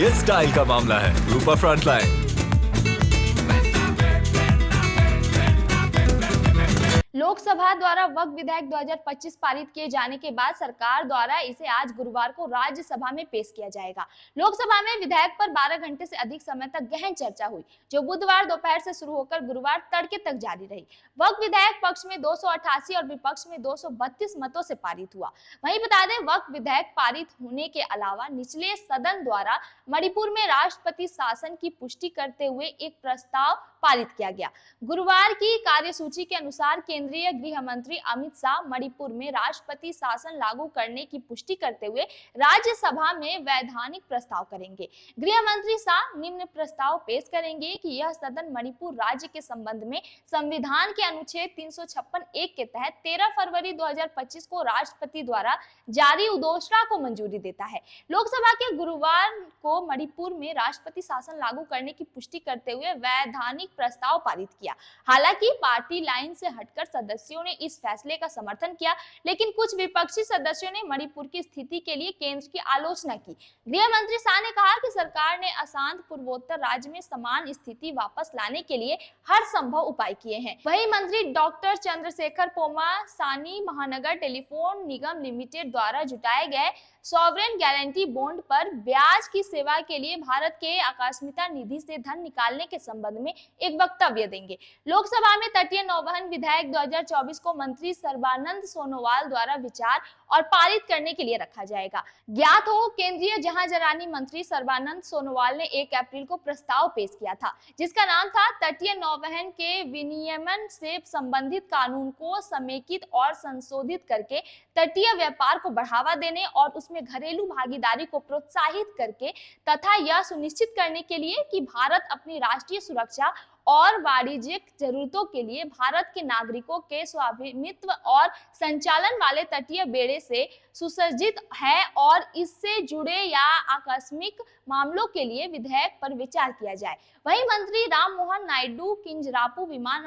ये स्टाइल का मामला है। रूपा फ्रंटलाइन। लोकसभा द्वारा वक्फ विधेयक 2025 पारित किए जाने के बाद सरकार द्वारा इसे आज गुरुवार को राज्यसभा में पेश किया जाएगा। लोकसभा में विधेयक पर 12 घंटे से अधिक समय तक गहन चर्चा हुई, जो बुधवार दोपहर से शुरू होकर गुरुवार तड़के तक जारी रही। वक्फ विधेयक पक्ष में 288 और विपक्ष में 232 मतों से पारित हुआ। वहीं बता दें, वक्फ विधेयक पारित होने के अलावा निचले सदन द्वारा मणिपुर में राष्ट्रपति शासन की पुष्टि करते हुए एक प्रस्ताव पारित किया गया। गुरुवार की कार्यसूची के अनुसार केंद्रीय गृह मंत्री अमित शाह मणिपुर में राष्ट्रपति शासन लागू करने की पुष्टि करते हुए राज्यसभा में वैधानिक प्रस्ताव करेंगे। गृह मंत्री शाह निम्न प्रस्ताव पेश करेंगे कि यह सदन मणिपुर राज्य के संबंध में संविधान के अनुच्छेद 356(1) के तहत 13 फरवरी 2025 को राष्ट्रपति द्वारा जारी उद्घोषणा को मंजूरी देता है। लोकसभा के गुरुवार को मणिपुर में राष्ट्रपति शासन लागू करने की पुष्टि करते हुए वैधानिक प्रस्ताव पारित किया। हालांकि पार्टी लाइन से हटकर सदस्यों ने इस फैसले का समर्थन किया, लेकिन कुछ विपक्षी सदस्यों ने मणिपुर की स्थिति के लिए केंद्र की आलोचना की। गृह मंत्री शाह ने कहा कि सरकार ने अशांत पूर्वोत्तर राज्य में समान स्थिति वापस लाने के लिए हर संभव उपाय किए हैं। वहीं मंत्री डॉक्टर चंद्रशेखर पोमा सानी महानगर टेलीफोन निगम लिमिटेड द्वारा जुटाए गए सॉवरेन गारंटी बॉन्ड पर ब्याज की सेवा के लिए भारत के आकस्मिकता निधि से धन निकालने के संबंध में एक वक्तव्य देंगे। लोकसभा में तटीय नौवहन विधेयक 2024 को मंत्री सर्बानंद सोनोवाल द्वारा विचार और पारित करने के लिए रखा जाएगा। ज्ञात हो, केंद्रीय जहाजरानी मंत्री सर्बानंद सोनोवाल ने 1 अप्रैल को प्रस्ताव पेश किया था, जिसका नाम था तटीय नौवहन के विनियमन से संबंधित कानून को समेकित और संशोधित करके तटीय व्यापार को बढ़ावा देने और उसमें घरेलू भागीदारी को प्रोत्साहित करके तथा यह सुनिश्चित करने के लिए कि भारत अपनी राष्ट्रीय सुरक्षा और वाणिज्यिक जरूरतों के लिए भारत के नागरिकों के स्वामित्व और संचालन वाले तटीय बेड़े से सुसज्जित है और इससे जुड़े या आकस्मिक मामलों के लिए विधेयक पर विचार किया जाए। वहीं मंत्री राममोहन नायडू किंजरापू विमान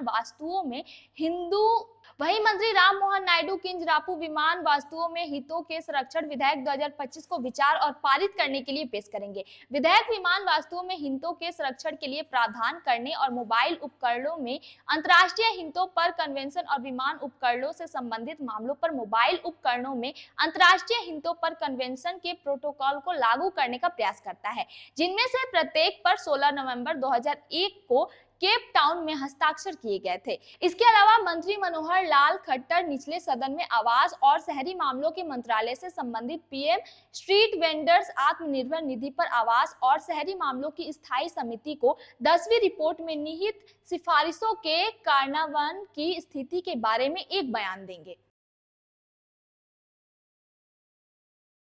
वास्तुओं में हितों के संरक्षण विधेयक 2025 को विचार और पारित करने के लिए पेश करेंगे। विधेयक विमान वास्तुओं में हितों के संरक्षण के लिए प्रावधान करने और मोबाइल उपकरणों में अंतर्राष्ट्रीय हितों पर कन्वेंशन और विमान उपकरणों से संबंधित मामलों पर मोबाइल उपकरणों में अंतर्राष्ट्रीय हितों पर कन्वेंशन के प्रोटोकॉल को लागू करने का प्रयास करता है, जिनमें से प्रत्येक पर 16 नवंबर 2001 को केप टाउन में हस्ताक्षर किए गए थे। इसके अलावा मंत्री मनोहर लाल खट्टर निचले सदन में आवास और शहरी मामलों के मंत्रालय से संबंधित PM street vendors Atmanirbhar Nidhi पर आवास और शहरी मामलों की स्थायी समिति को 10वीं रिपोर्ट में निहित सिफारिशों के कार्यान्वयन की स्थिति के बारे में एक बयान देंगे।